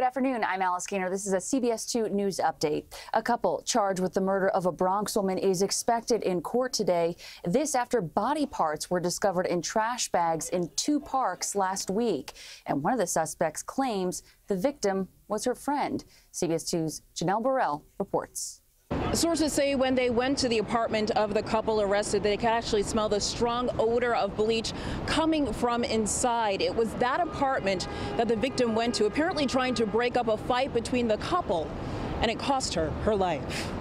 Good afternoon. I'm Alice Gaynor. This is a CBS2 News update. A couple charged with the murder of a Bronx woman is expected in court today. This after body parts were discovered in trash bags in 2 parks last week. And one of the suspects claims the victim was her friend. CBS2's Janelle Burrell reports. Sources say when they went to the apartment of the couple arrested, they could actually smell the strong odor of bleach coming from inside. It was that apartment that the victim went to, apparently trying to break up a fight between the couple, and it cost her her life.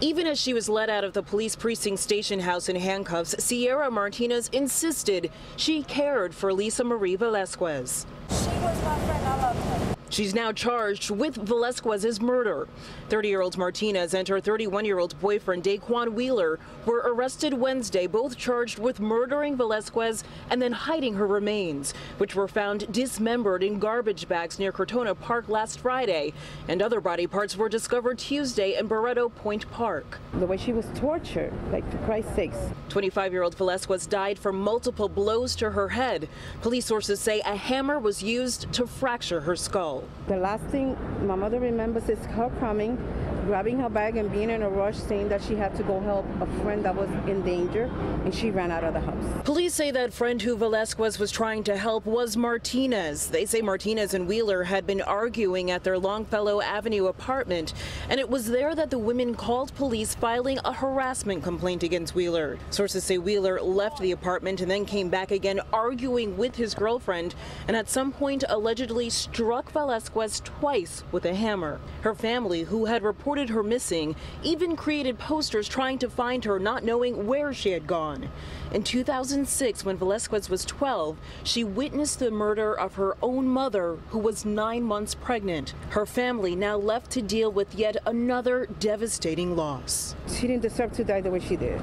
Even as she was led out of the police precinct station house in handcuffs, Sierra Martinez insisted she cared for Lisa Marie Velasquez. She was my friend. I loved her. She's now charged with Velasquez's murder. 30-year-old Martinez and her 31-year-old boyfriend, Daquan Wheeler, were arrested Wednesday, both charged with murdering Velasquez and then hiding her remains, which were found dismembered in garbage bags near Cortona Park last Friday. And other body parts were discovered Tuesday in Barreto Point Park. The way she was tortured, like, for Christ's sakes. 25-year-old Velasquez died from multiple blows to her head. Police sources say a hammer was used to fracture her skull. The last thing my mother remembers is her coming, grabbing her bag and being in a rush, saying that she had to go help a friend that was in danger, and she ran out of the house. Police say that friend who Velasquez was trying to help was Martinez. They say Martinez and Wheeler had been arguing at their Longfellow Avenue apartment, and it was there that the women called police, filing a harassment complaint against Wheeler. Sources say Wheeler left the apartment and then came back again, arguing with his girlfriend, and at some point allegedly struck Velasquez twice with a hammer. Her family, who had reported her missing, even created posters trying to find her, not knowing where she had gone. In 2006, when Velasquez was 12, she witnessed the murder of her own mother, who was 9 months pregnant. Her family now left to deal with yet another devastating loss. She didn't deserve to die the way she did.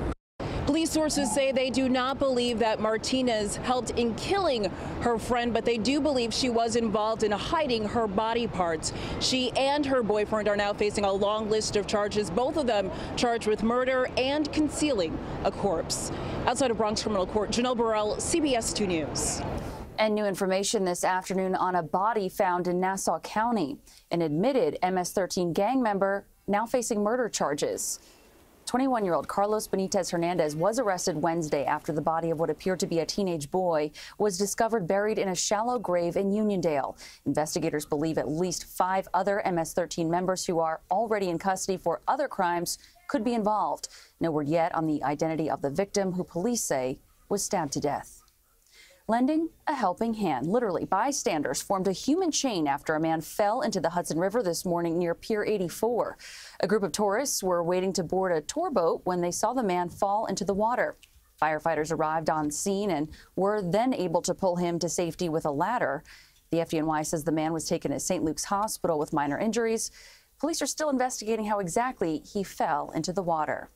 Police sources say they do not believe that Martinez helped in killing her friend, but they do believe she was involved in hiding her body parts. She and her boyfriend are now facing a long list of charges, both of them charged with murder and concealing a corpse. Outside of Bronx Criminal Court, Janelle Burrell, CBS 2 News. And new information this afternoon on a body found in Nassau County. An admitted MS-13 gang member now facing murder charges. 21-year-old Carlos Benitez Hernandez was arrested Wednesday after the body of what appeared to be a teenage boy was discovered buried in a shallow grave in Uniondale. Investigators believe at least 5 other MS-13 members who are already in custody for other crimes could be involved. No word yet on the identity of the victim, who police say was stabbed to death. Lending a helping hand. Literally, bystanders formed a human chain after a man fell into the Hudson River this morning near Pier 84. A group of tourists were waiting to board a tour boat when they saw the man fall into the water. Firefighters arrived on scene and were then able to pull him to safety with a ladder. The FDNY says the man was taken to St. Luke's Hospital with minor injuries. Police are still investigating how exactly he fell into the water.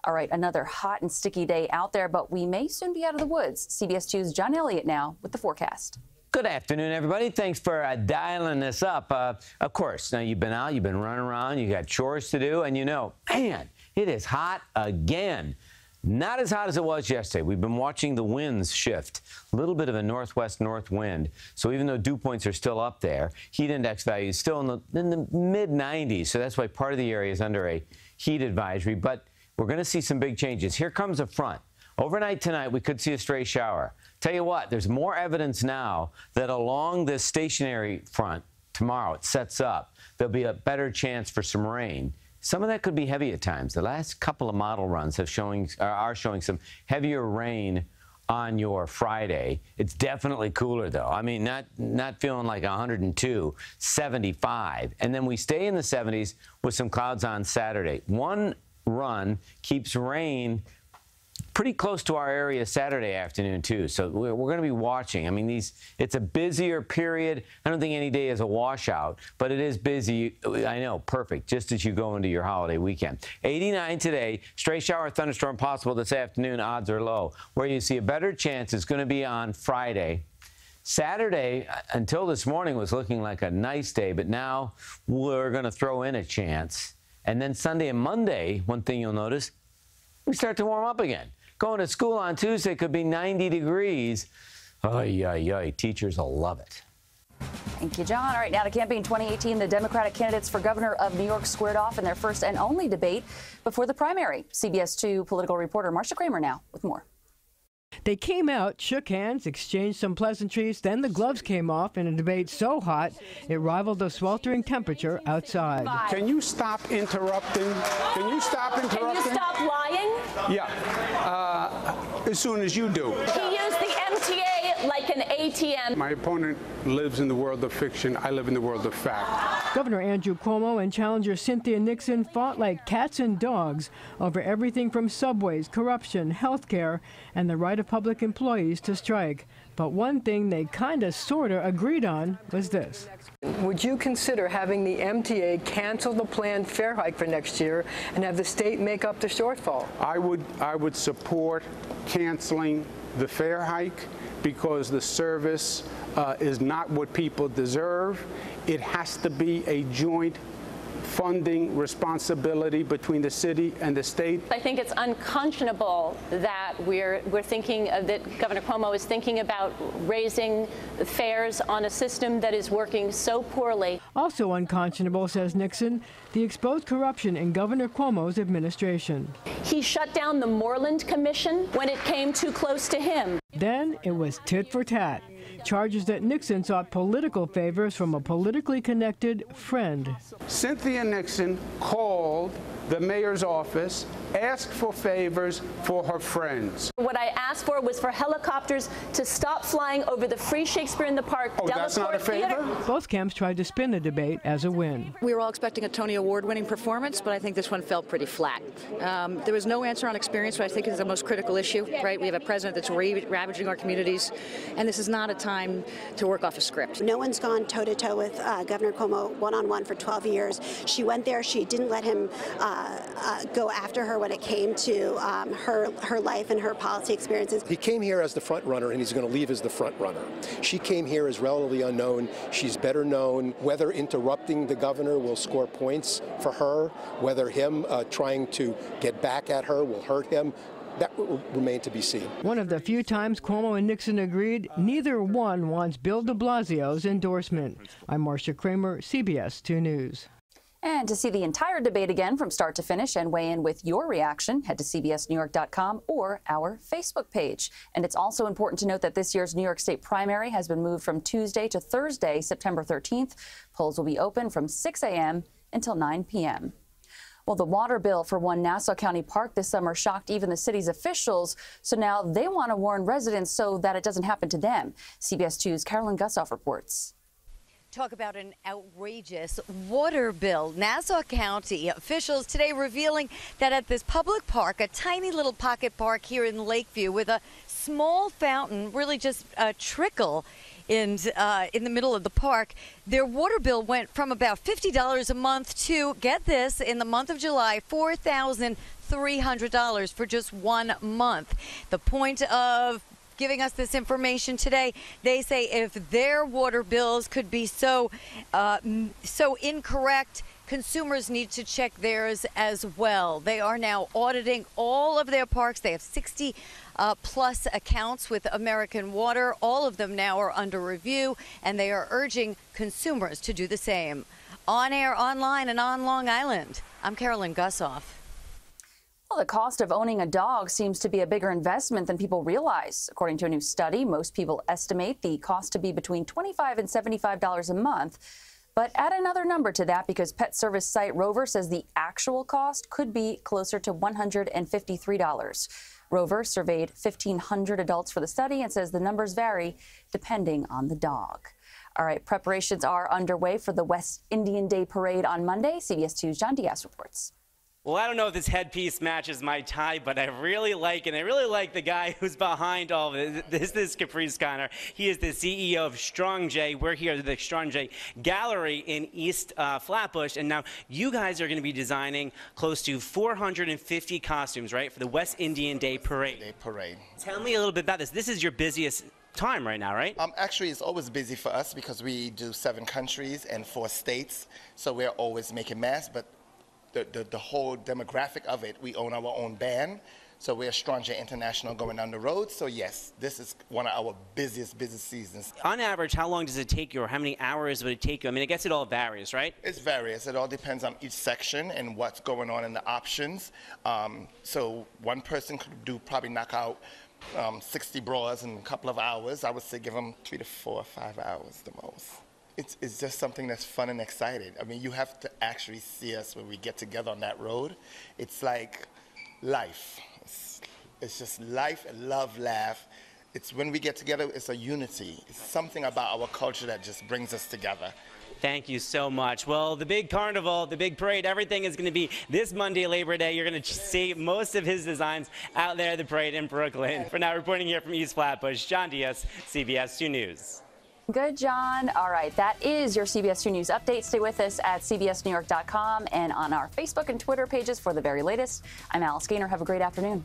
All right, another hot and sticky day out there, but we may soon be out of the woods. CBS 2's John Elliott now with the forecast. Good afternoon, everybody. Thanks for dialing this up. Of course, now you've been out, you've been running around, you got chores to do, and you know, man, it is hot again. Not as hot as it was yesterday. We've been watching the winds shift. A little bit of a northwest-north wind. So even though dew points are still up there, heat index value is still in the mid-90s. So that's why part of the area is under a heat advisory. But we're going to see some big changes. Here comes a front. Overnight tonight, we could see a stray shower. Tell you what, there's more evidence now that along this stationary front, tomorrow it sets up, there'll be a better chance for some rain. Some of that could be heavy at times. The last couple of model runs are showing some heavier rain on your Friday. It's definitely cooler, though. I mean, not feeling like 102, 75. And then we stay in the 70s with some clouds on Saturday. One run keeps rain pretty close to our area Saturday afternoon, too. So we're going to be watching. I mean, it's a busier period. I don't think any day is a washout, but it is busy. I know, perfect, just as you go into your holiday weekend. 89 today, stray shower thunderstorm possible this afternoon, odds are low. Where you see a better chance is going to be on Friday. Saturday, until this morning, was looking like a nice day, but now we're going to throw in a chance. And then Sunday and Monday, one thing you'll notice, we start to warm up again. Going to school on Tuesday could be 90 degrees. Ay, ay, ay, teachers will love it. Thank you, John. All right, now to campaign 2018. The Democratic candidates for governor of New York squared off in their first and only debate before the primary. CBS2 political reporter Marcia Kramer now with more. They came out, shook hands, exchanged some pleasantries, then the gloves came off in a debate so hot it rivaled the sweltering temperature outside. Can you stop interrupting? Can you stop interrupting? Can you stop lying? Yeah, as soon as you do. He used the MTA like an ATM. My opponent lives in the world of fiction. I live in the world of fact. Governor Andrew Cuomo and challenger Cynthia Nixon fought like cats and dogs over everything from subways, corruption, health care, and the right of public employees to strike. But one thing they kinda sorta agreed on was this. Would you consider having the MTA cancel the planned fare hike for next year and have the state make up the shortfall? I would support canceling the fare hike because the service is not what people deserve. It has to be a joint funding responsibility between the city and the state. I think it's unconscionable that we're thinking that Governor Cuomo is thinking about raising fares on a system that is working so poorly. Also unconscionable, says Nixon, the exposed corruption in Governor Cuomo's administration. He shut down the Moreland Commission when it came too close to him. Then it was tit for tat. Charges that Nixon sought political favors from a politically connected friend. Cynthia Nixon called the mayor's office, asked for favors for her friends. What I asked for was for helicopters to stop flying over the Free Shakespeare in the Park. Oh, that's not a favor? Both camps tried to spin the debate as a win. We were all expecting a Tony Award-winning performance, but I think this one felt pretty flat. There was no answer on experience, which I think is the most critical issue, right? We have a president that's ravaging our communities, and this is not a time to work off a script. No one's gone toe-to-toe with Governor Cuomo one-on-one for 12 years. She went there. She didn't let him go after her when it came to her life and her policy experiences. He came here as the front runner, and he's going to leave as the front runner. She came here as relatively unknown. She's better known. Whether interrupting the governor will score points for her, whether him trying to get back at her will hurt him, that will remain to be seen. One of the few times Cuomo and Nixon agreed, neither one wants Bill de Blasio's endorsement. I'm Marcia Kramer, CBS 2 News. And to see the entire debate again from start to finish and weigh in with your reaction, head to cbsnewyork.com or our Facebook page. And it's also important to note that this year's New York State primary has been moved from Tuesday to Thursday, September 13th. Polls will be open from 6 a.m. until 9 p.m. Well, the water bill for one Nassau County park this summer shocked even the city's officials. So now they want to warn residents so that it doesn't happen to them. CBS 2's Carolyn Gussoff reports. Talk about an outrageous water bill. Nassau County officials today revealing that at this public park, a tiny little pocket park here in Lakeview with a small fountain, really just a trickle in the middle of the park, their water bill went from about $50 a month to, get this, in the month of July, $4,300 for just 1 month. The point of giving us this information today, they say if their water bills could be so incorrect, consumers need to check theirs as well. They are now auditing all of their parks. They have 60 plus accounts with American Water. All of them now are under review, and they are urging consumers to do the same. On air, online, and on Long Island, I'm Carolyn Gussoff. Well, the cost of owning a dog seems to be a bigger investment than people realize. According to a new study, most people estimate the cost to be between $25 and $75 a month. But add another number to that because pet service site Rover says the actual cost could be closer to $153. Rover surveyed 1,500 adults for the study and says the numbers vary depending on the dog. All right, preparations are underway for the West Indian Day Parade on Monday. CBS 2's John Diaz reports. Well, I don't know if this headpiece matches my tie, but I really like it. I really like the guy who's behind all of it. This is Caprice Connor. He is the CEO of Strong J. We're here at the Strong J Gallery in East Flatbush, and now you guys are going to be designing close to 450 costumes, right, for the West Indian Day Parade. Tell me a little bit about this. This is your busiest time right now, right? Actually, it's always busy for us because we do 7 countries and 4 states, so we're always making masks, but the whole demographic of it, we own our own band, So we're Strong J International going down the road. So yes, this is one of our busiest seasons. On average, how long does it take you, or how many hours would it take you? I mean, I guess it all varies, right? It's various. It all depends on each section and what's going on in the options. So one person could probably knock out 60 bras in a couple of hours. I would say give them 3 to 4 or 5 hours the most. It's just something that's fun and exciting. I mean, you have to actually see us when we get together on that road. It's like life. It's just life and love, laugh. It's when we get together, it's a unity. It's something about our culture that just brings us together. Thank you so much. Well, the big carnival, the big parade, everything is going to be this Monday, Labor Day. You're going to see most of his designs out there at the parade in Brooklyn. For now, reporting here from East Flatbush, John Diaz, CBS 2 News. Good, John. All right, that is your CBS 2 News update. Stay with us at cbsnewyork.com and on our Facebook and Twitter pages for the very latest. I'm Alice Gaynor. Have a great afternoon.